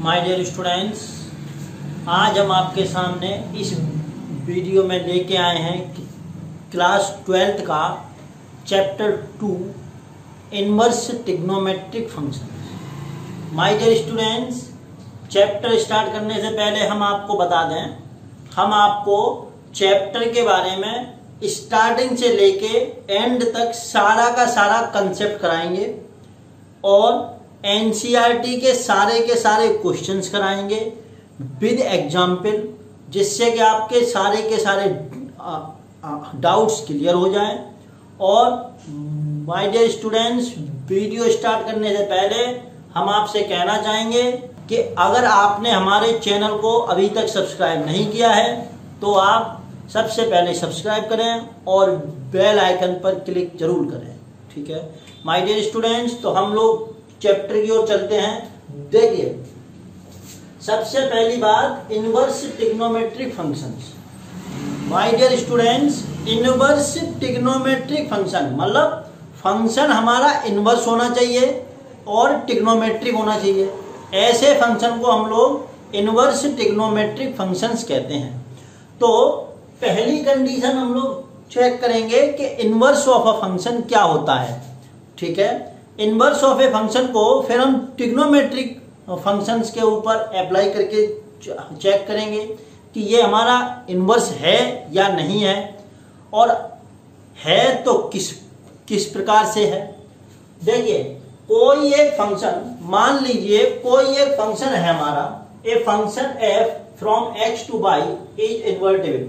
My dear students, आज हम आपके सामने इस वीडियो में लेके आए हैं क्लास 12th का chapter 2 inverse trigonometric function. My dear students, chapter start करने से पहले हम आपको बता दें, हम आपको चैप्टर के बारे में स्टार्टिंग से लेके एंड तक सारा का सारा कंसेप्ट कराएंगे और एनसीईआरटी के सारे क्वेश्चंस कराएंगे विद एग्जाम्पल, जिससे कि आपके सारे के सारे डाउट्स क्लियर हो जाएं। और my dear students, video start करने से पहले हम आपसे कहना चाहेंगे कि अगर आपने हमारे चैनल को अभी तक सब्सक्राइब नहीं किया है तो आप सबसे पहले सब्सक्राइब करें और बेल आइकन पर क्लिक जरूर करें। ठीक है माय डियर स्टूडेंट्स, तो हम लोग चैप्टर की ओर चलते हैं। देखिए, सबसे पहली बात, inverse trigonometric functions. My dear students, inverse trigonometric function मतलब फंक्शन हमारा इनवर्स होना चाहिए और ट्रिग्नोमेट्रिक होना चाहिए। ऐसे फंक्शन को हम लोग इनवर्स ट्रिग्नोमेट्रिक फंक्शंस कहते हैं। तो पहली कंडीशन हम लोग चेक करेंगे कि इनवर्स ऑफ अ फंक्शन क्या होता है। ठीक है, इनवर्स ऑफ ए फंक्शन को फिर हम ट्रिग्नोमेट्रिक फंक्शंस के ऊपर अप्लाई करके चेक करेंगे कि ये हमारा इनवर्स है या नहीं है, और है तो किस प्रकार से है। देखिए, कोई एक फंक्शन, मान लीजिए कोई एक फंक्शन है हमारा, a function f from x to y is invertible.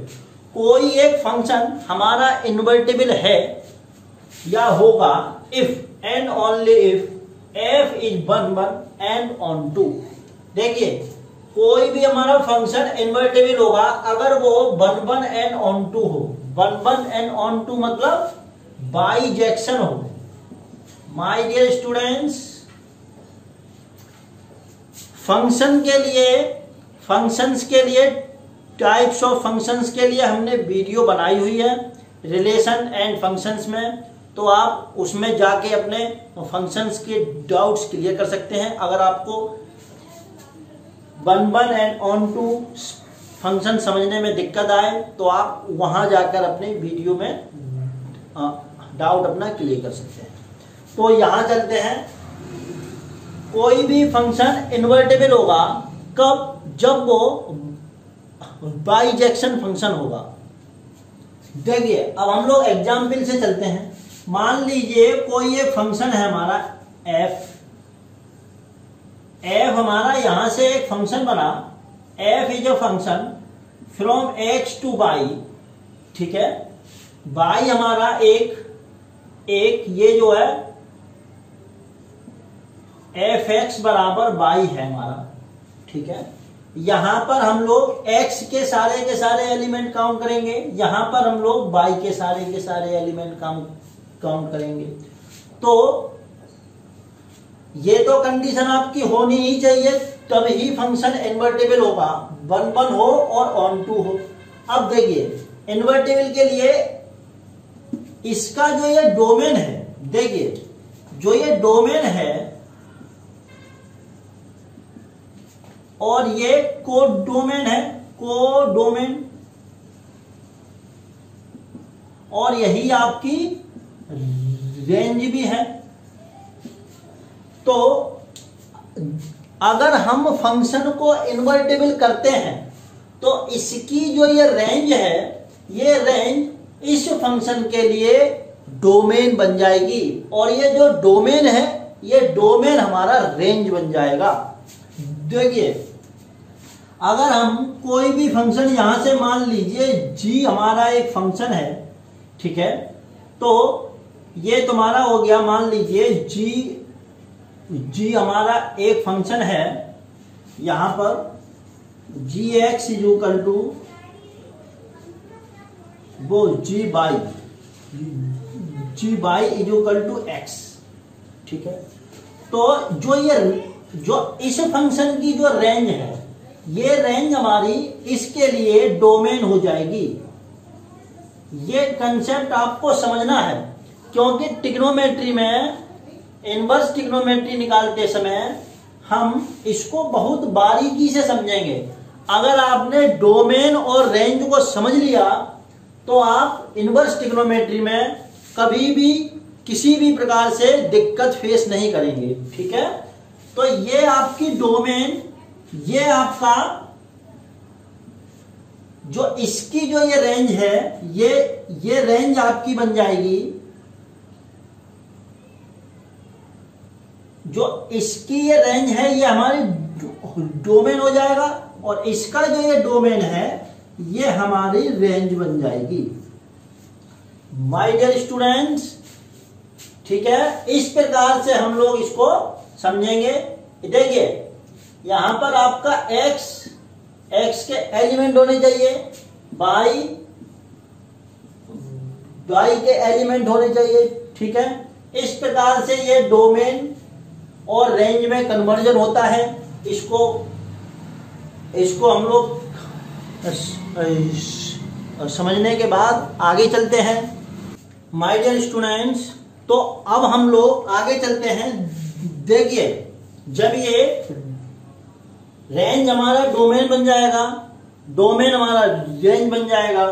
कोई एक फंक्शन हमारा इन्वर्टिबल है या होगा if and only if f is 1 1 and on 2। देखिए, कोई भी हमारा फंक्शन इन्वर्टिबल होगा अगर वो 1 1 and on 2 हो। 1 1 and on 2 मतलब बाइजेक्शन हो। माय डियर स्टूडेंट्स, फंक्शंस के लिए टाइप्स ऑफ फंक्शंस के लिए हमने वीडियो बनाई हुई है रिलेशन एंड फंक्शंस में, तो आप उसमें जाके अपने फंक्शंस के डाउट्स क्लियर कर सकते हैं। अगर आपको 1 1 एंड ऑन 2 फंक्शन समझने में दिक्कत आए तो आप वहां जाकर अपने वीडियो में डाउट अपना क्लियर कर सकते हैं। तो यहां चलते हैं। कोई भी फंक्शन इन्वर्टिबल होगा कब? जब वो बाइजेक्शन फंक्शन होगा। देखिए, अब हम लोग एग्जाम्पल से चलते हैं। मान लीजिए कोई एक फंक्शन है हमारा एफ हमारा यहां से एक फंक्शन बना, f is a function from x to y. ठीक है, वाई हमारा एक ये जो है एफ एक्स बराबर वाई है हमारा। ठीक है, यहां पर हम लोग एक्स के सारे एलिमेंट काउंट करेंगे, यहां पर हम लोग वाई के सारे एलिमेंट काउंट करेंगे। तो ये तो कंडीशन आपकी होनी ही चाहिए, तब ही फंक्शन इन्वर्टिबल होगा, 1 1 हो और ऑन 2 हो। अब देखिए, इन्वर्टिबल के लिए इसका जो ये डोमेन है, देखिए जो ये डोमेन है और ये कोडोमेन है, कोडोमेन, और यही आपकी रेंज भी है। तो अगर हम फंक्शन को इन्वर्टिबल करते हैं तो इसकी जो ये रेंज है, ये रेंज इस फंक्शन के लिए डोमेन बन जाएगी, और ये जो डोमेन है ये डोमेन हमारा रेंज बन जाएगा। देखिए, अगर हम कोई भी फंक्शन यहां से, मान लीजिए g हमारा एक फंक्शन है। ठीक है, तो ये तुम्हारा हो गया, मान लीजिए g हमारा एक फंक्शन है, यहां पर gx इज इक्वल टू वो g y is equal to x। ठीक है, तो जो इस फंक्शन की जो रेंज है, ये रेंज हमारी इसके लिए डोमेन हो जाएगी। ये कंसेप्ट आपको समझना है, क्योंकि ट्रिग्नोमेट्री में, इनवर्स ट्रिग्नोमेट्री निकालते समय हम इसको बहुत बारीकी से समझेंगे। अगर आपने डोमेन और रेंज को समझ लिया तो आप इनवर्स ट्रिग्नोमेट्री में कभी भी किसी भी प्रकार से दिक्कत फेस नहीं करेंगे। ठीक है, तो ये आपकी डोमेन, ये आपका जो इसकी जो ये रेंज है, ये रेंज आपकी बन जाएगी, जो इसकी ये रेंज है ये हमारी डोमेन हो जाएगा, और इसका जो ये डोमेन है ये हमारी रेंज बन जाएगी। माय डियर स्टूडेंट्स, ठीक है, इस प्रकार से हम लोग इसको समझेंगे। देखिए यहां पर आपका x के एलिमेंट होने चाहिए, y के एलिमेंट होने चाहिए। ठीक है, इस प्रकार से ये डोमेन और रेंज में कन्वर्जन होता है। इसको हम लोग समझने के बाद आगे चलते हैं। माय डियर स्टूडेंट्स, तो अब हम लोग आगे चलते हैं। देखिए जब ये रेंज हमारा डोमेन बन जाएगा, डोमेन हमारा रेंज बन जाएगा,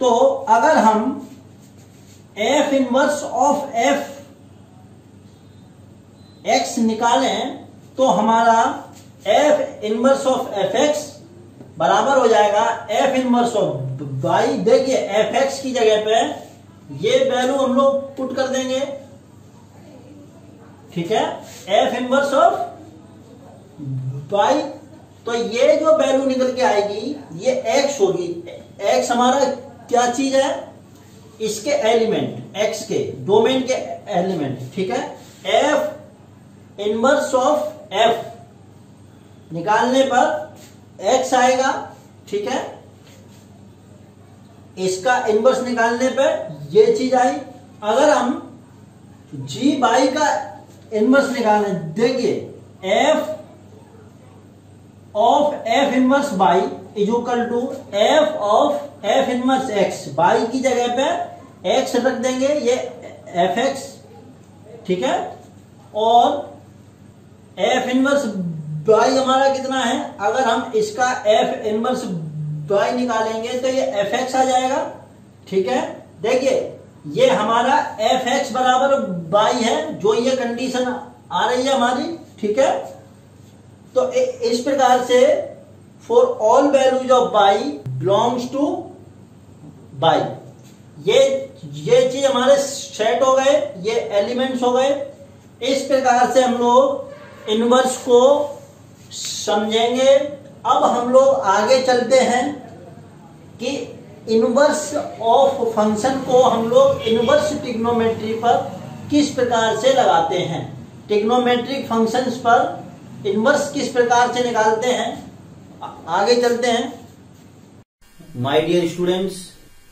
तो अगर हम f inverse of f x निकालें तो हमारा f इनवर्स ऑफ fx बराबर हो जाएगा f इनवर्स ऑफ y। देखिए fx की जगह पे ये वैल्यू हम लोग पुट कर देंगे। ठीक है, f इनवर्स ऑफ y, तो ये जो वैल्यू निकल के आएगी ये x होगी। x हमारा क्या चीज है, इसके एलिमेंट, x के डोमेन के एलिमेंट। ठीक है, f इनवर्स ऑफ f निकालने पर x आएगा। ठीक है, इसका इनवर्स निकालने पर ये चीज आई। अगर हम g बाई का इनवर्स निकालें, देखिए f of f inverse y is equal to f of f inverse x। Y की जगह पे x रख देंगे, ये fx। ठीक है, और f इनवर्स बाई हमारा कितना है, अगर हम इसका f इनवर्स बाई निकालेंगे तो ये fx आ जाएगा। ठीक है, देखिए ये हमारा fx बराबर बाई है, जो ये कंडीशन आ रही है हमारी। ठीक है, तो इस प्रकार से for all values of by belongs two by, ये चीज हमारे सेट हो गए, ये एलिमेंट्स हो गए। इस प्रकार से हम लोग इनवर्स को समझेंगे। अब हम लोग आगे चलते हैं कि इनवर्स ऑफ फंक्शन को हम लोग इनवर्स ट्रिग्नोमेट्री पर किस प्रकार से लगाते हैं, ट्रिग्नोमेट्रिक फंक्शंस पर इनवर्स किस प्रकार से निकालते हैं, आगे चलते हैं। माय डियर स्टूडेंट्स,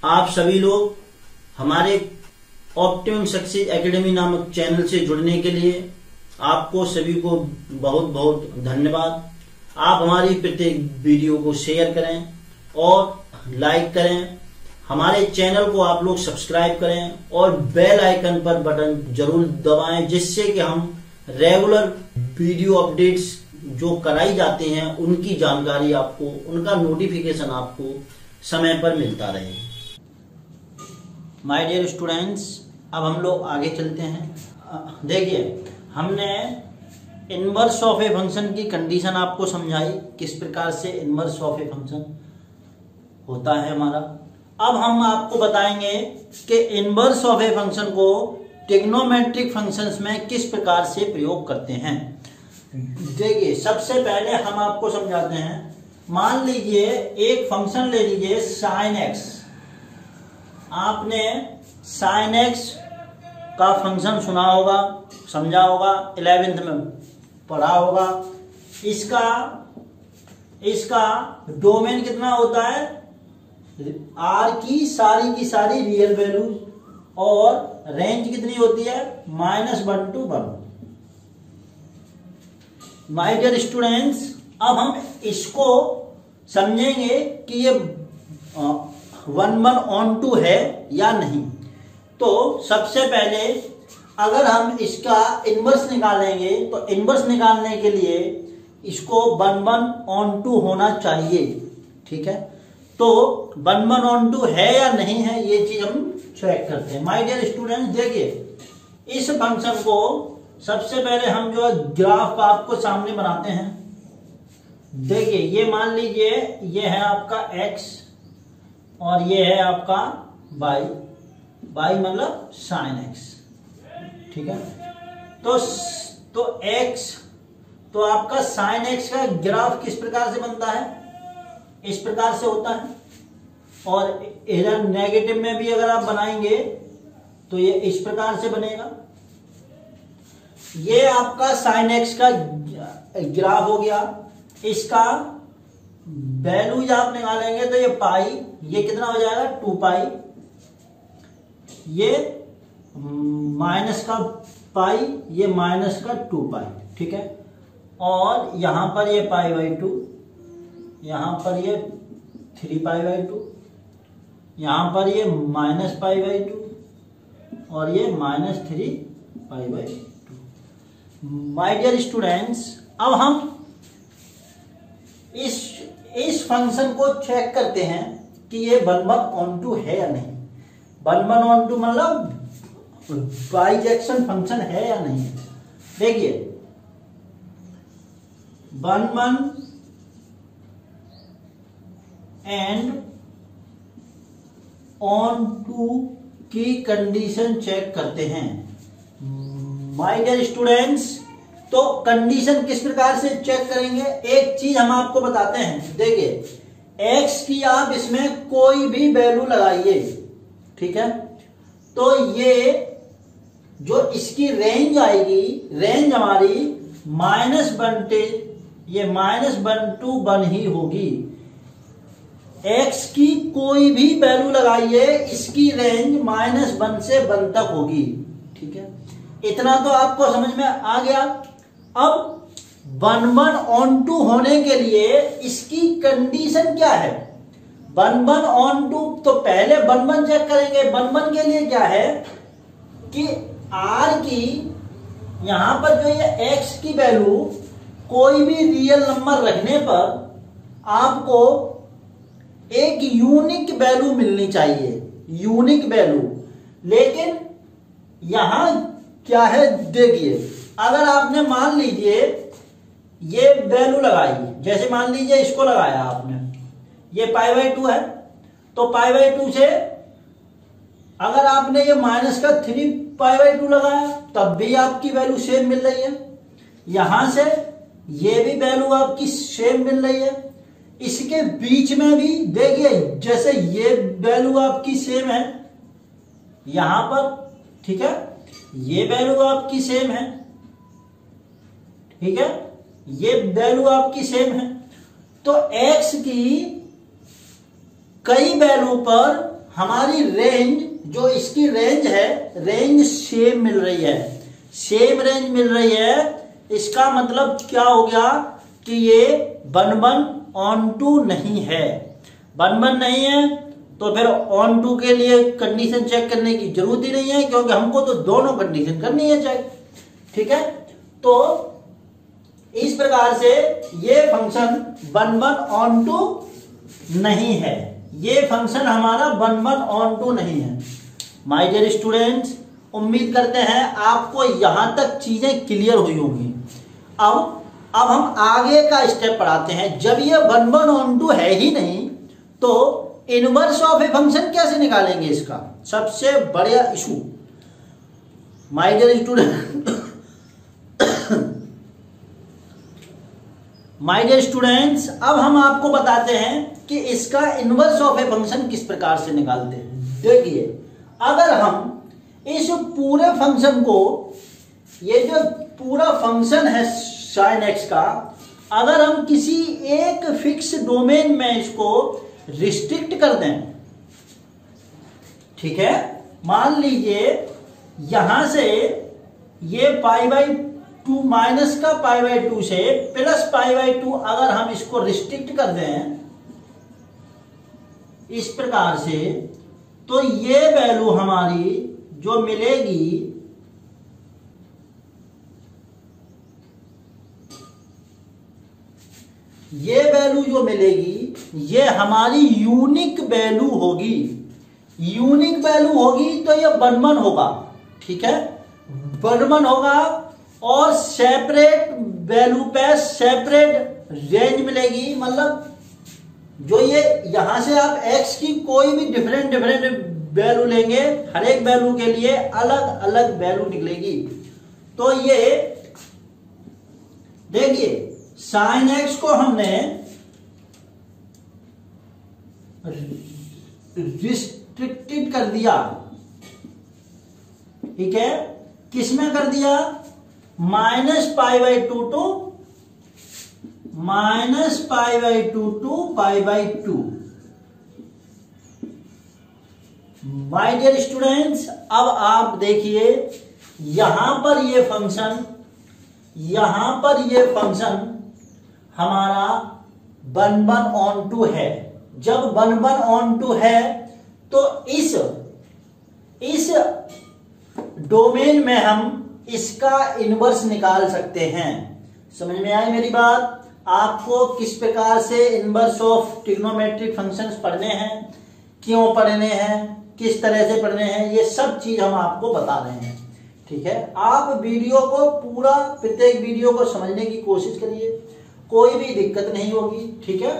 आप सभी लोग हमारे ऑप्टिमम सक्सेस एकेडमी नामक चैनल से जुड़ने के लिए आपको सभी को बहुत बहुत धन्यवाद। आप हमारी प्रत्येक वीडियो को शेयर करें और लाइक करें, हमारे चैनल को आप लोग सब्सक्राइब करें और बेल आइकन पर बटन जरूर दबाएं, जिससे कि हम रेगुलर वीडियो अपडेट्स जो कराई जाती हैं उनकी जानकारी आपको, उनका नोटिफिकेशन आपको समय पर मिलता रहे। माय डियर स्टूडेंट्स, अब हम लोग आगे चलते हैं। देखिए हमने इनवर्स ऑफ ए फंक्शन की कंडीशन आपको समझाई, किस प्रकार से इनवर्स ऑफ ए फंक्शन होता है हमारा। अब हम आपको बताएंगे कि इनवर्स ऑफ ए फंक्शन को ट्रिग्नोमेट्रिक फंक्शंस में किस प्रकार से प्रयोग करते हैं। देखिए सबसे पहले हम आपको समझाते हैं। मान लीजिए एक फंक्शन ले लीजिए साइन एक्स। आपने साइन एक्स का फंक्शन सुना होगा, समझा होगा, 11th में पढ़ा होगा। इसका डोमेन कितना होता है, आर की सारी रियल वैल्यूज, और रेंज कितनी होती है, -1 to 1। माय डियर स्टूडेंट्स, अब हम इसको समझेंगे कि ये 1 1 on 2 है या नहीं। तो सबसे पहले अगर हम इसका इन्वर्स निकालेंगे तो इन्वर्स निकालने के लिए इसको 1/2 होना चाहिए, ठीक है। तो 1/2 है या नहीं है, ये चीज हम चेक करते हैं। माय डियर स्टूडेंट्स, देखिए इस फंक्शन को सबसे पहले हम जो ग्राफ आपको सामने बनाते हैं। देखिए ये मान लीजिए ये है आपका x और ये है आपका y, y मतलब sin x, ठीक है। तो x, तो आपका sin x का ग्राफ किस प्रकार से बनता है, इस प्रकार से होता है। और इधर नेगेटिव में भी अगर आप बनाएंगे तो ये इस प्रकार से बनेगा। ये आपका sin x का ग्राफ हो गया। इसका वैल्यूज आप निकालेंगे तो ये पाई, ये कितना हो जाएगा 2 पाई, ये माइनस का पाई, ये माइनस का 2 पाई, ठीक है। और यहां पर ये π/2, यहां पर ये 3 π/2, यहां पर ये -π/2 और ये -3 π/2। माय डियर स्टूडेंट्स, अब हम इस फंक्शन को चेक करते हैं कि ये 1/2 है या नहीं। 1/2 मतलब बाइजेक्शन फंक्शन है या नहीं। देखिए 1/2 की कंडीशन चेक करते हैं। माय डियर स्टूडेंट्स, तो कंडीशन किस प्रकार से चेक करेंगे, एक चीज हम आपको बताते हैं। देखिए x की आप इसमें कोई भी वैल्यू लगाइए, ठीक है। तो ये जो इसकी रेंज आएगी, रेंज हमारी -1 से ये -1 to 1 ही होगी। x की कोई भी वैल्यू लगाइए, इसकी रेंज -1 से 1 तक होगी, ठीक है। इतना तो आपको समझ में आ गया। अब 1/2 होने के लिए इसकी कंडीशन क्या है। 1/2, तो पहले 1/1 चेक करेंगे। 1/1 के लिए क्या है कि r की यहां पर जो ये x की वैल्यू कोई भी रियल नंबर रखने पर आपको एक यूनिक वैल्यू मिलनी चाहिए, यूनिक वैल्यू। लेकिन यहां क्या है, देखिए अगर आपने मान लीजिए ये वैल्यू लगाई, जैसे मान लीजिए इसको लगाया आपने, ये π/2 है, तो π/2 से अगर आपने ये -3 π/2 लगाया तब भी आपकी वैल्यू सेम मिल रही है। यहां से ये भी वैल्यू आपकी सेम मिल रही है। इसके बीच में भी देखिए जैसे ये वैल्यू आपकी सेम है यहां पर, ठीक है, ये वैल्यू आपकी सेम है, ठीक है, ये वैल्यू आपकी सेम है। तो x की कई वैल्यू पर हमारी रेंज, जो इसकी रेंज है, रेंज सेम मिल रही है, सेम रेंज मिल रही है। इसका मतलब क्या हो गया कि ये 1/2 नहीं है। 1/2 नहीं है तो फिर ऑन टू के लिए कंडीशन चेक करने की जरूरत ही नहीं है, क्योंकि हमको तो दोनों कंडीशन करनी है चेक, ठीक है। तो इस प्रकार से ये फंक्शन 1/2 नहीं है, ये फंक्शन हमारा 1/2 नहीं है। माय डियर स्टूडेंट्स, उम्मीद करते हैं आपको यहां तक चीजें क्लियर हुई होंगी। अब हम आगे का स्टेप पढ़ाते हैं। जब ये 1/2 है ही नहीं तो इनवर्स ऑफ ए फंक्शन कैसे निकालेंगे, इसका सबसे बड़ा issue. My dear student, my dear students, अब हम आपको बताते हैं कि इसका इनवर्स ऑफ ए फंक्शन किस प्रकार से निकालते हैं। देखिए अगर हम इस पूरे फंक्शन को, ये जो पूरा फंक्शन है sin x का, अगर हम किसी एक फिक्स डोमेन में इसको रिस्ट्रिक्ट कर दें, ठीक है, मान लीजिए यहां से ये π/2 माइनस का π/2 से प्लस π/2 अगर हम इसको रिस्ट्रिक्ट कर दें इस प्रकार से, तो ये वैल्यू हमारी जो मिलेगी ये वैल्यू जो मिलेगी ये हमारी यूनिक वैल्यू होगी। यूनिक वैल्यू होगी तो ये 1 1 होगा, ठीक है, 1 1 होगा और सेपरेट वैल्यू पे सेपरेट रेंज मिलेगी। मतलब जो ये यहां से आप x की कोई भी डिफरेंट वैल्यू लेंगे, हर एक वैल्यू के लिए अलग अलग वैल्यू निकलेगी। तो ये देखिए sin x को हमने रिस्ट्रिक्टेड कर दिया, ठीक है, किसमें कर दिया, -π/2 to -π/2 to π/2। My dear students, अब आप देखिए यहां पर ये फंक्शन हमारा 1 1/2 है। जब 1 1/2 है तो इस डोमेन में हम इसका इनवर्स निकाल सकते हैं। समझ में आई मेरी बात? आपको किस प्रकार से इनवर्स ऑफ ट्रिग्नोमेट्रिक फंक्शंस पढ़ने हैं, क्यों पढ़ने हैं, किस तरह से पढ़ने हैं, ये सब चीज हम आपको बता रहे हैं, ठीक है। आप वीडियो को पूरा, प्रत्येक वीडियो को समझने की कोशिश करिए, कोई भी दिक्कत नहीं होगी, ठीक है।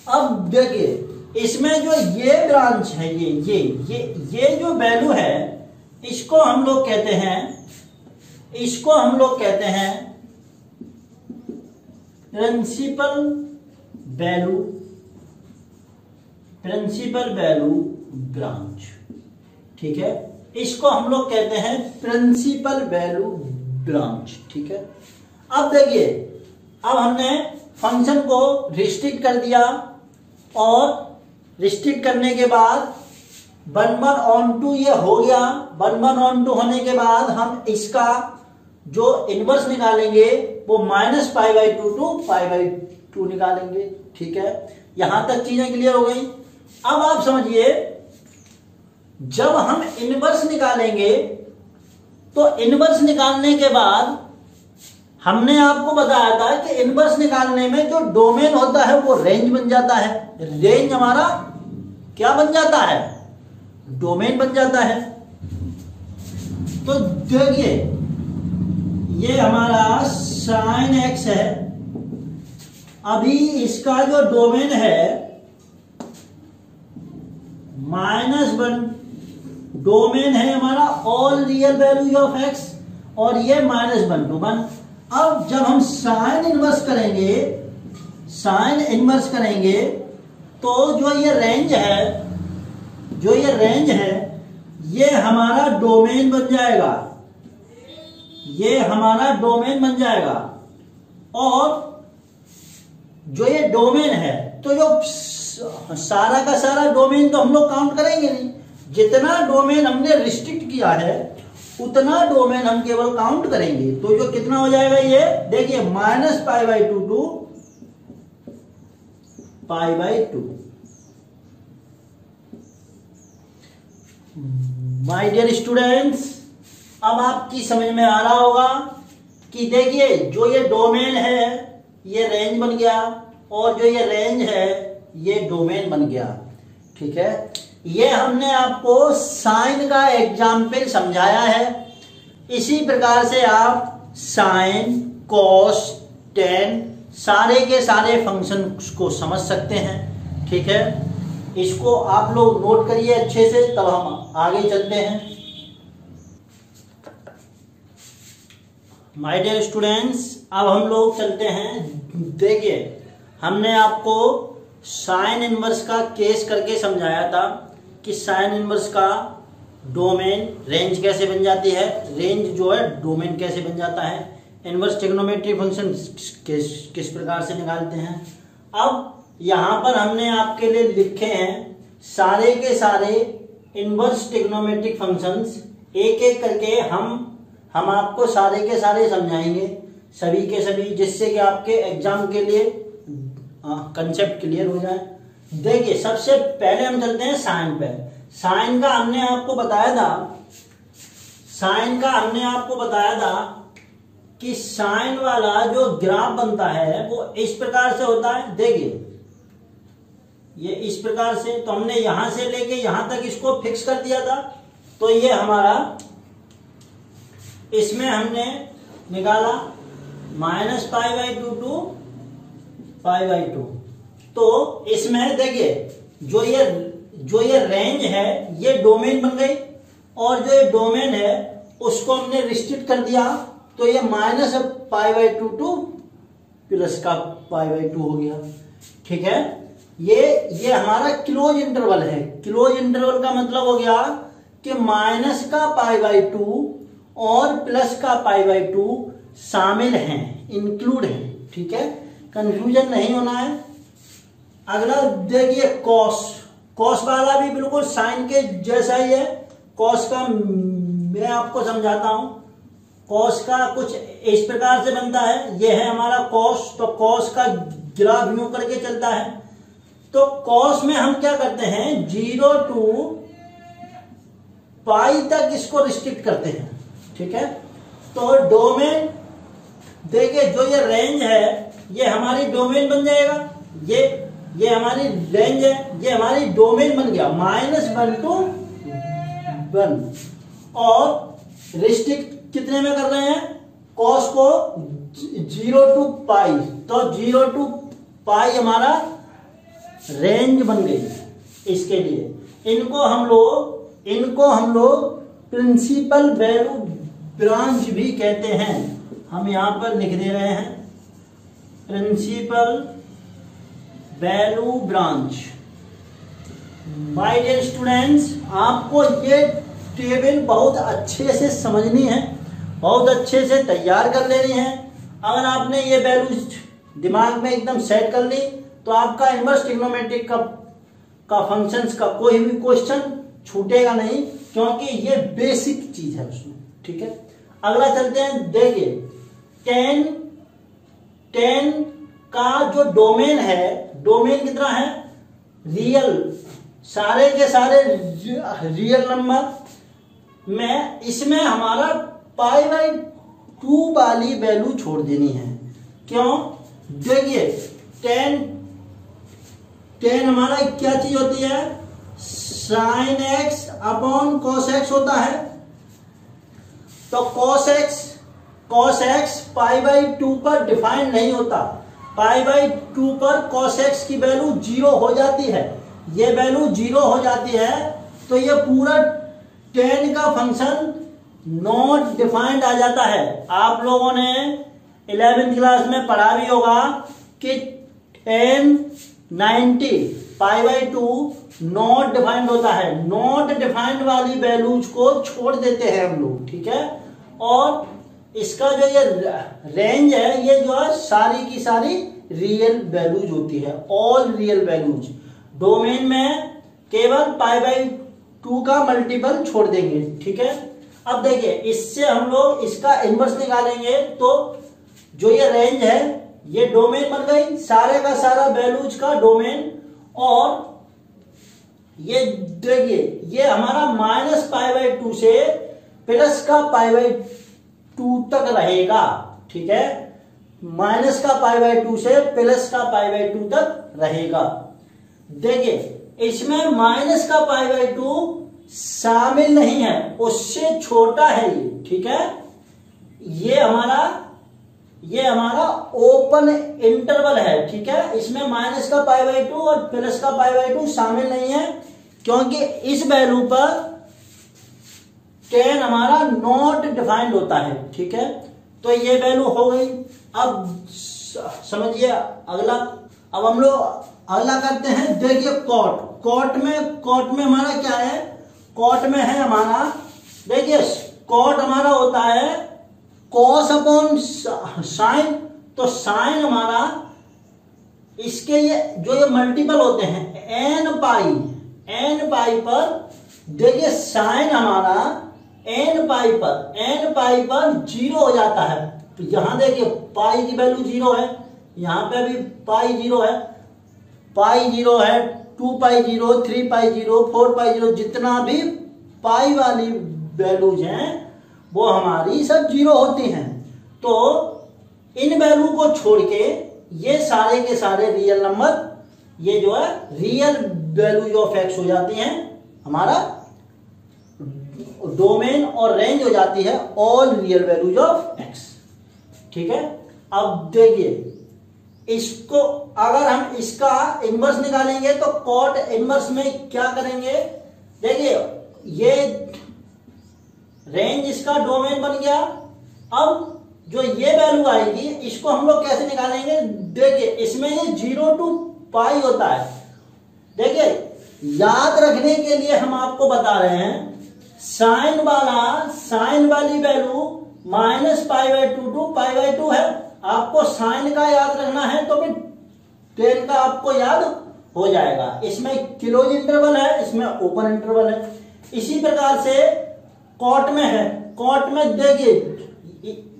अब देखिए इसमें जो ये ब्रांच है, ये जो वैल्यू है इसको हम लोग कहते हैं प्रिंसिपल वैल्यू ब्रांच, ठीक है, इसको हम लोग कहते हैं प्रिंसिपल वैल्यू ब्रांच, ठीक है। अब देखिए, अब हमने फंक्शन को रिस्ट्रिक्ट कर दिया और रिस्ट्रिक्ट करने के बाद 1 1/2 ये हो गया। 1 1/2 होने के बाद हम इसका जो इनवर्स निकालेंगे वो -π/2 टू π/2 निकालेंगे, ठीक है। यहां तक चीजें क्लियर हो गई। अब आप समझिए, जब हम इनवर्स निकालेंगे तो इनवर्स निकालने के बाद हमने आपको बताया था कि इनवर्स निकालने में जो डोमेन होता है वो रेंज बन जाता है। रेंज हमारा क्या बन जाता है, डोमेन बन जाता है। तो देखिए ये हमारा sin x है, अभी इसका जो डोमेन है -1, डोमेन है हमारा all real value of x और ये -1 to 1। अब जब हम साइन इनवर्स करेंगे तो जो ये रेंज है ये हमारा डोमेन बन जाएगा, और जो ये डोमेन है तो जो सारा का सारा डोमेन तो हम लोग काउंट करेंगे नहीं, जितना डोमेन हमने रिस्ट्रिक्ट किया है उतना डोमेन हम केवल काउंट करेंगे। तो जो कितना हो जाएगा, ये देखिए -π/2 टू π/2। माय डियर स्टूडेंट्स, अब आपकी समझ में आ रहा होगा कि देखिए जो ये डोमेन है ये रेंज बन गया और जो ये रेंज है ये डोमेन बन गया, ठीक है। ये हमने आपको साइन का एग्जाम्पल समझाया है। इसी प्रकार से आप साइन, कॉस, टेन सारे के सारे फंक्शन को समझ सकते हैं, ठीक है। इसको आप लोग नोट करिए अच्छे से, तब हम आगे चलते हैं। माय डियर स्टूडेंट्स, अब हम लोग चलते हैं। देखिए हमने आपको साइन इनवर्स का केस करके समझाया था कि साइन इनवर्स का डोमेन रेंज कैसे बन जाती है, रेंज जो है डोमेन कैसे बन जाता है, इनवर्स ट्रिग्नोमेट्रिक फंक्शन किस प्रकार से निकालते हैं। अब यहां पर हमने आपके लिए लिखे हैं सारे के सारे इनवर्स ट्रिग्नोमेट्रिक फंक्शंस, एक एक करके हम आपको सारे के सारे समझाएंगे, सभी के सभी, जिससे कि आपके एग्जाम के लिए कंसेप्ट क्लियर हो जाए। देखिए सबसे पहले हम चलते हैं साइन पे। साइन का हमने आपको बताया था कि साइन वाला जो ग्राफ बनता है वो इस प्रकार से होता है। देखिए ये इस प्रकार से, तो हमने यहां से लेके यहां तक इसको फिक्स कर दिया था। तो ये हमारा, इसमें हमने निकाला -π/2 टू π/2। तो इसमें देखिए जो ये रेंज है ये डोमेन बन गई, और जो ये डोमेन है उसको हमने रिस्ट्रिक्ट कर दिया। तो ये -π/2 टू +π/2 हो गया। ठीक है, ये हमारा क्लोज इंटरवल है। क्लोज इंटरवल का मतलब हो गया कि -π/2 और +π/2 शामिल हैं, इंक्लूड हैं। ठीक है, कंफ्यूजन नहीं होना है। अगला देखिए कॉस वाला भी बिल्कुल साइन के जैसा ही है। कॉस का मैं आपको समझाता हूं। कॉस का कुछ इस प्रकार से बनता है। ये है हमारा कॉस, तो कॉस का ग्राफ यूं करके चलता है। तो कॉस में हम क्या करते हैं, 0 टू पाई तक इसको रिस्ट्रिक्ट करते हैं। ठीक है, तो डोमेन देखिए जो ये रेंज है ये हमारी डोमेन बन जाएगा। ये हमारी रेंज है, ये हमारी डोमेन बन गया -1 टू 1। और रिस्ट्रिक्ट कितने में कर रहे हैं, कॉस को 0 टू पाई। तो 0 टू पाई हमारा रेंज बन गई। इसके लिए इनको हम लोग प्रिंसिपल वैल्यू ब्रांच भी कहते हैं। हम यहां पर लिख दे रहे हैं principal value branch. My dear students, आपको ये टेबल बहुत अच्छे से समझनी है, बहुत अच्छे से तैयार कर लेनी है। अगर आपने ये वैल्यूज दिमाग में एकदम सेट कर ली तो आपका इनवर्स ट्रिग्नोमेट्रिक का फंक्शंस का कोई भी क्वेश्चन छूटेगा नहीं, क्योंकि ये बेसिक चीज है उसमें। ठीक है, अगला चलते हैं। देखिए टेन का जो डोमेन है, डोमेन कितना है, रियल, सारे के सारे रियल नंबर में इसमें हमारा π/2 वाली वैल्यू छोड़ देनी है। क्यों, देखिए टेन हमारा क्या चीज होती है, sin x upon cos x होता है। तो cos x π/2 पर डिफाइन नहीं होता। π/2 पर cos x की वैल्यू 0 हो जाती है। ये वैल्यू 0 हो जाती है तो ये पूरा tan का फंक्शन नॉट डिफाइंड आ जाता है। आप लोगों ने 11th क्लास में पढ़ा भी होगा कि tan 90 π/2 नॉट डिफाइंड होता है। नॉट डिफाइंड वाली वैल्यूज को छोड़ देते हैं हम लोग। ठीक है, और इसका जो ये रेंज है ये जो है सारी की सारी रियल वैल्यूज होती है, ऑल रियल वैल्यूज। डोमेन में केवल π/2 का मल्टीपल छोड़ देंगे। ठीक है, अब देखिए इससे हम लोग इसका इनवर्स निकालेंगे। तो जो ये रेंज है ये डोमेन बन गई, सारे का सारा वैल्यूज का डोमेन। और ये देखिए ये हमारा -π/2 से +π/2 तक रहेगा। ठीक है, -π/2 से +π/2 तक रहेगा। देखिए इसमें -π/2 शामिल नहीं है, उससे छोटा है ये। ठीक है, ये हमारा ओपन इंटरवल है। ठीक है, इसमें -π/2 और +π/2 शामिल नहीं है, क्योंकि इस वैल्यू पर tan हमारा नॉट डिफाइंड होता है। ठीक है, तो ये वैल्यू हो गई। अब समझिए अगला, अब हम लोग अगला करते हैं। देखिए कॉट में हमारा क्या है, कॉट में है हमारा, देखिए कॉट हमारा होता है कॉस अपॉन साइन। तो साइन हमारा इसके ये मल्टीपल होते हैं n पाई पर। देखिए साइन हमारा n पाई पर 0 हो जाता है। तो यहां देखिए पाई की वैल्यू 0 है, यहां पे भी पाई 0 है, पाई 0 है, 2π0, 3π0, 4π0, जितना भी पाई वाली वैल्यूज हैं वो हमारी सब 0 होती हैं। तो इन वैल्यू को छोड़ के ये सारे के सारे रियल नंबर, ये जो है रियल वैल्यूज ऑफ एक्स हो जाती हैं, हमारा डोमेन और रेंज हो जाती है all real values of x. ठीक है, अब देखिए इसको अगर हम इसका इनवर्स निकालेंगे तो कॉट इनवर्स में क्या करेंगे, देखिए ये रेंज इसका डोमेन बन गया। अब जो ये वैल्यू आएगी इसको हम लोग कैसे निकालेंगे, देखिए इसमें ये 0 to पाई होता है। देखिए याद रखने के लिए हम आपको बता रहे हैं, साइन वाली वैल्यू -π/2 to π/2 है। आपको साइन का याद रखना है तो फिर टेन का आपको याद हो जाएगा। इसमें क्लोज इंटरवल है, इसमें ओपन इंटरवल है। इसी प्रकार से कॉट में है, कॉट में देखिए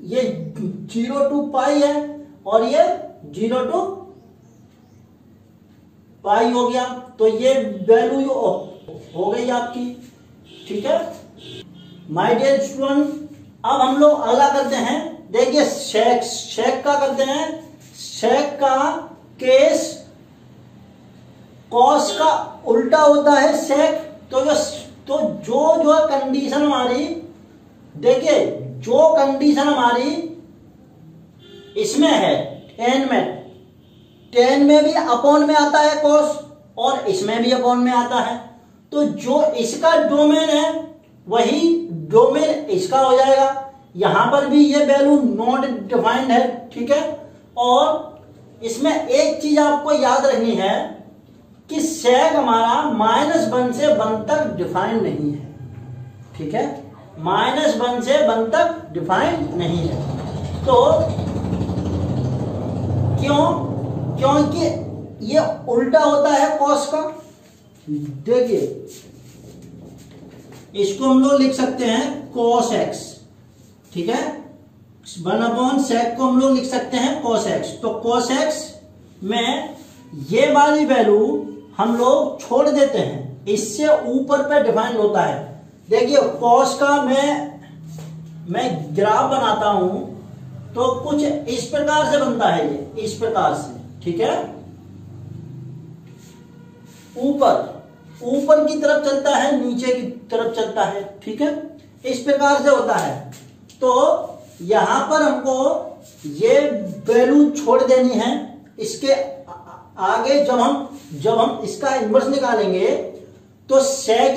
ये 0 to पाई है और ये 0 to पाई हो गया, तो ये वैल्यू हो गई आपकी। ठीक है माय डियर स्टूडेंट, अब हम लोग अगला करते हैं। देखिए शेक का करते हैं। शेक का केस कॉस का उल्टा होता है शेक। तो जो कंडीशन हमारी, देखिए जो कंडीशन हमारी इसमें है टेन में भी अपॉन में आता है कॉस और इसमें भी अपॉन में आता है, तो जो इसका डोमेन है वही डोमेन इसका हो जाएगा। यहां पर भी ये वैल्यू नॉट डिफाइंड है। ठीक है, और इसमें एक चीज आपको याद रखनी है कि सेक हमारा -1 से 1 तक डिफाइंड नहीं है। ठीक है, -1 से 1 तक डिफाइंड नहीं है। तो क्योंकि ये उल्टा होता है कॉस का। देखिए इसको हम लोग लिख सकते हैं कॉस एक्स। ठीक है, 1/sec को हम लोग लिख सकते हैं कॉस एक्स। तो कॉस एक्स में ये वाली वैल्यू हम लोग छोड़ देते हैं, इससे ऊपर पे डिफाइंड होता है। देखिए कॉस का मैं ग्राफ बनाता हूं तो कुछ इस प्रकार से बनता है, ये इस प्रकार से। ठीक है, ऊपर की तरफ चलता है, नीचे की तरफ चलता है। ठीक है, इस प्रकार से होता है। तो यहां पर हमको ये वैल्यू छोड़ देनी है। इसके आगे जब हम इसका इन्वर्स निकालेंगे तो सेक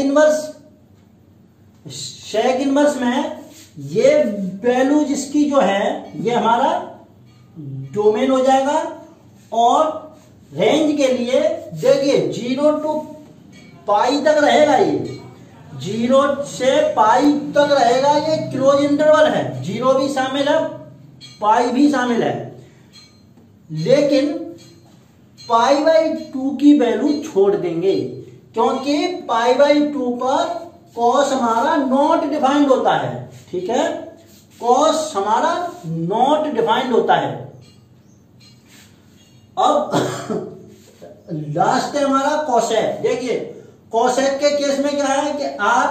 इन्वर्स में ये वैल्यू जिसकी जो है ये हमारा डोमेन हो जाएगा। और रेंज के लिए देखिए 0 to पाई तक रहेगा, ये 0 से पाई तक रहेगा। ये क्लोज इंटरवल है, 0 भी शामिल है, पाई भी शामिल है। लेकिन π/2 की वैल्यू छोड़ देंगे, क्योंकि π/2 पर कॉस हमारा नॉट डिफाइंड होता है। ठीक है, कॉस हमारा नॉट डिफाइंड होता है। अब लास्ट है हमारा कॉसेक। देखिए कॉसेक के केस में क्या है कि आर,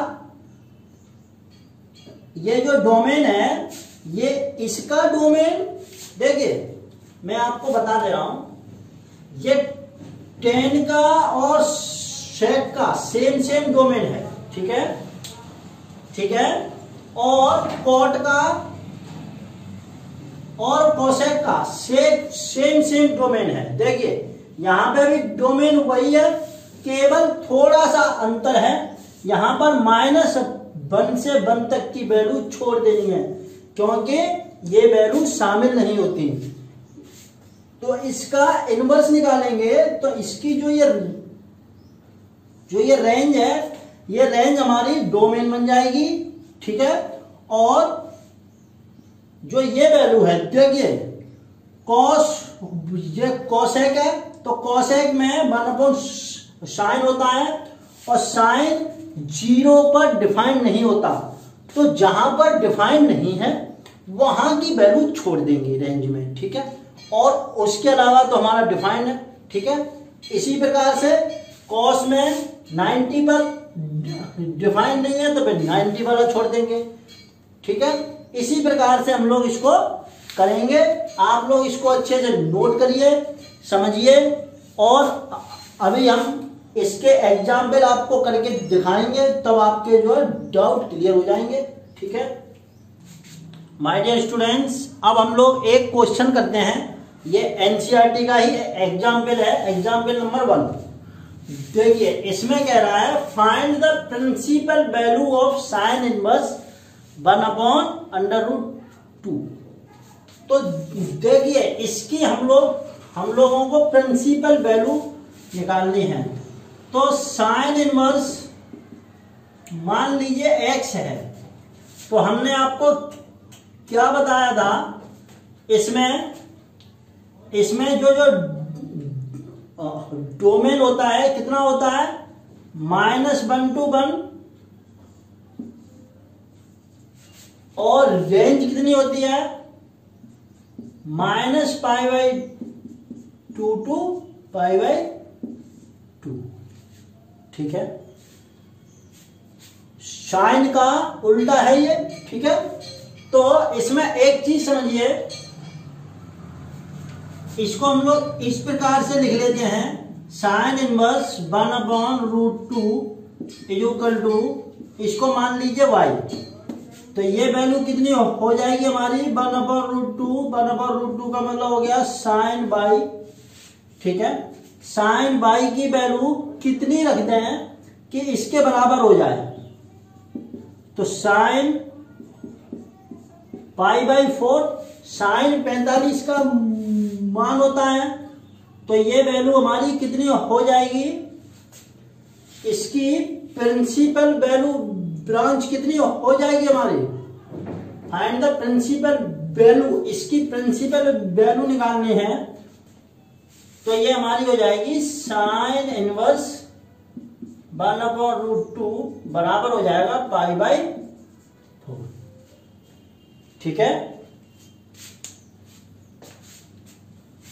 ये जो डोमेन है ये इसका डोमेन, देखिए मैं आपको बता दे रहा हूं, ये टेन का और सेक का सेम डोमेन है। ठीक है, ठीक है, और कॉट का और कॉसेक का सेम डोमेन है। देखिए यहां पे भी डोमेन वही है, केवल थोड़ा सा अंतर है। यहां पर -1 से 1 तक की वैल्यू छोड़ देनी है, क्योंकि ये वैल्यू शामिल नहीं होती। तो इसका इनवर्स निकालेंगे तो इसकी जो ये रेंज है, ये रेंज हमारी डोमेन बन जाएगी। ठीक है, और जो ये वैल्यू है, देखिए ये कॉसेक है, तो कॉसेक में 1/sin होता है और साइन 0 पर डिफाइंड नहीं होता। तो जहां पर डिफाइंड नहीं है वहां की वैल्यू छोड़ देंगे रेंज में। ठीक है, और उसके अलावा तो हमारा डिफाइंड है। ठीक है, इसी प्रकार से कॉस में 90 पर डिफाइंड नहीं है तो फिर 90 वाला छोड़ देंगे। ठीक है, इसी प्रकार से हम लोग इसको करेंगे। आप लोग इसको अच्छे से नोट करिए, समझिए, और अभी हम इसके एग्जाम्पल आपको करके दिखाएंगे, तब आपके जो है डाउट क्लियर हो जाएंगे। ठीक है माय डियर स्टूडेंट्स, अब हम लोग एक क्वेश्चन करते हैं। ये एनसीईआरटी का ही एग्जाम्पल है, एग्जाम्पल नंबर 1। देखिए इसमें कह रहा है find the principal value of sine inverse 1/√2। तो देखिए इसकी हम लोगों को प्रिंसिपल वैल्यू निकालनी है। तो साइन इनवर्स मान लीजिए x है, तो हमने आपको क्या बताया था, इसमें जो डोमेन होता है कितना होता है, -1 to 1, और रेंज कितनी होती है, -π/2 to π/2। ठीक है, साइन का उल्टा है ये। ठीक है, तो इसमें एक चीज समझिए, इसको हम लोग इस प्रकार से लिख लेते हैं, साइन इनवर्स 1/√2 इक्वल टू, इसको मान लीजिए y। तो ये वैल्यू कितनी हो जाएगी हमारी, 1/√2 का मतलब हो गया साइन बाई। ठीक है, साइन बाई की वैल्यू कितनी रखते हैं कि इसके बराबर हो जाए, तो साइन π/4, साइन 45 का मान होता है, तो ये वैल्यू हमारी कितनी हो जाएगी, इसकी प्रिंसिपल वैल्यू ब्रांच कितनी हो जाएगी हमारी, फाइंड द प्रिंसिपल वैल्यू, इसकी प्रिंसिपल वैल्यू निकालनी है। तो ये हमारी हो जाएगी साइन इनवर्स 1/√2 बराबर हो जाएगा π/4। ठीक है,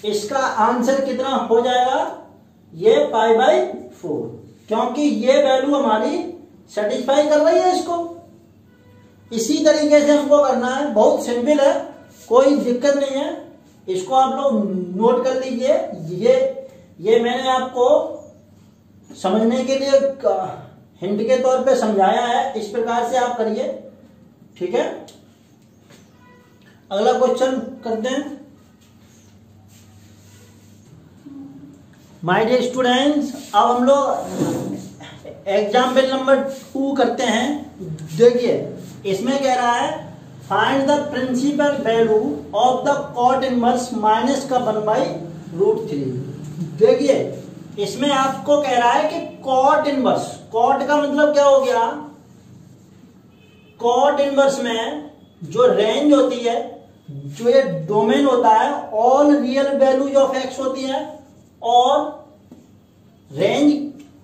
इसका आंसर कितना हो जाएगा, ये π/4, क्योंकि ये वैल्यू हमारी सेटिस्फाई कर रही है इसको। इसी तरीके से हमको करना है, बहुत सिंपल है, कोई दिक्कत नहीं है। इसको आप लोग नोट कर लीजिए, ये मैंने आपको समझने के लिए हिंट के तौर पे समझाया है, इस प्रकार से आप करिए। ठीक है, अगला क्वेश्चन करते हैं। माय डियर स्टूडेंट्स, अब हम लोग एग्जाम्पल नंबर 2 करते हैं। देखिए इसमें कह रहा है find the principal value of the cot inverse -1/√3। देखिए इसमें आपको कह रहा है कि कॉट इनवर्स, कॉट का मतलब क्या हो गया, कॉट इनवर्स में जो रेंज होती है, जो ये डोमेन होता है, all real values of x होती है, और रेंज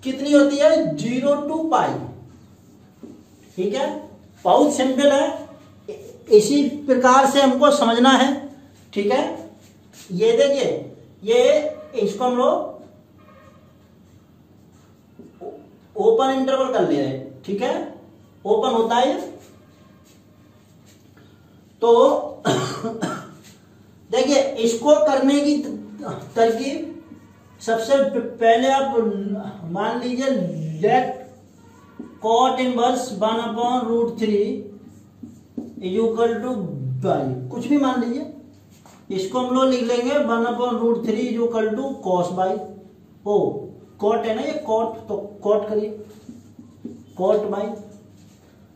कितनी होती है, 0 to π। ठीक है, बहुत सिंपल है, इसी प्रकार से हमको समझना है। ठीक है, ये देखिए, ये इसको हम लोग ओपन इंटरवल कर ले रहे हैं। ठीक है, ओपन होता है, तो देखिए इसको करने की तरकीब, सबसे पहले आप मान लीजिए let cot inverse 1/√3 equal to y, कुछ भी मान लीजिए, इसको हम लोग लिख लेंगे 1/√3 equal to cos y. Oh cot है ना ये, कॉट, तो कॉट करिए, कॉट बाई।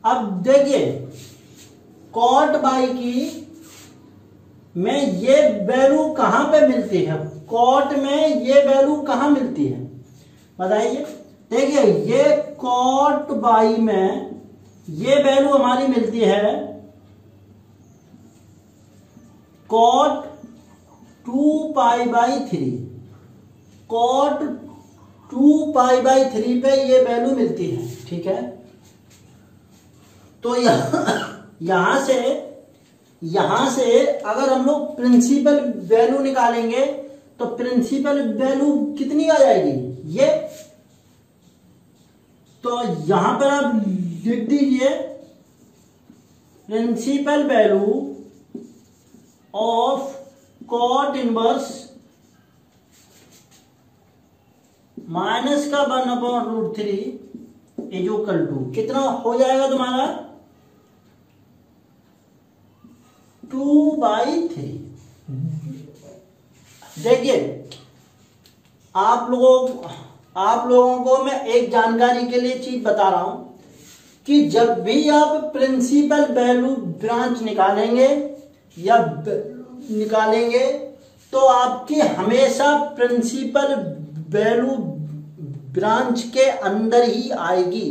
अब देखिए कॉट बाई की में ये वैल्यू कहां पे मिलती है, कॉट में ये वैल्यू कहां मिलती है बताइए। देखिए ये कॉट बाई में ये वैल्यू हमारी मिलती है कॉट 2π/3, कॉट 2π/3 पे ये वैल्यू मिलती है। ठीक है, तो यहां से अगर हम लोग प्रिंसिपल वैल्यू निकालेंगे तो प्रिंसिपल वैल्यू कितनी आ जाएगी ये, तो यहां पर आप लिख दीजिए principal value of cot inverse minus का 1/√3 इज इक्वल टू कितना हो जाएगा तुम्हारा 2/3। देखिए आप लोगों को मैं एक जानकारी के लिए चीज बता रहा हूं कि जब भी आप प्रिंसिपल वैल्यू ब्रांच निकालेंगे तो आपकी हमेशा प्रिंसिपल वैल्यू ब्रांच के अंदर ही आएगी,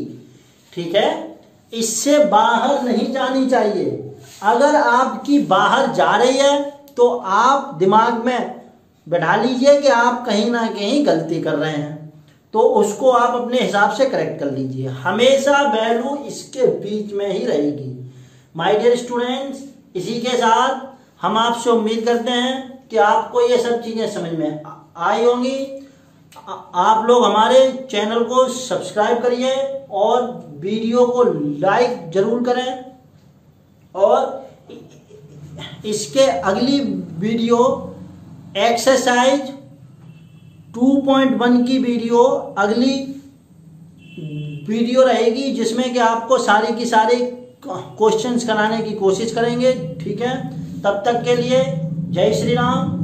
ठीक है, इससे बाहर नहीं जानी चाहिए। अगर आपकी बाहर जा रही है तो आप दिमाग में बैठा लीजिए कि आप कहीं ना कहीं गलती कर रहे हैं, तो उसको आप अपने हिसाब से करेक्ट कर लीजिए। हमेशा वैल्यू इसके बीच में ही रहेगी। माय डियर स्टूडेंट्स, इसी के साथ हम आपसे उम्मीद करते हैं कि आपको ये सब चीजें समझ में आई होंगी। आप लोग हमारे चैनल को सब्सक्राइब करिए और वीडियो को लाइक जरूर करें, और इसके अगली वीडियो एक्सरसाइज 2.1 की वीडियो अगली वीडियो रहेगी, जिसमें कि आपको सारी की सारी क्वेश्चंस कराने की कोशिश करेंगे, ठीक है। तब तक के लिए जय श्री राम।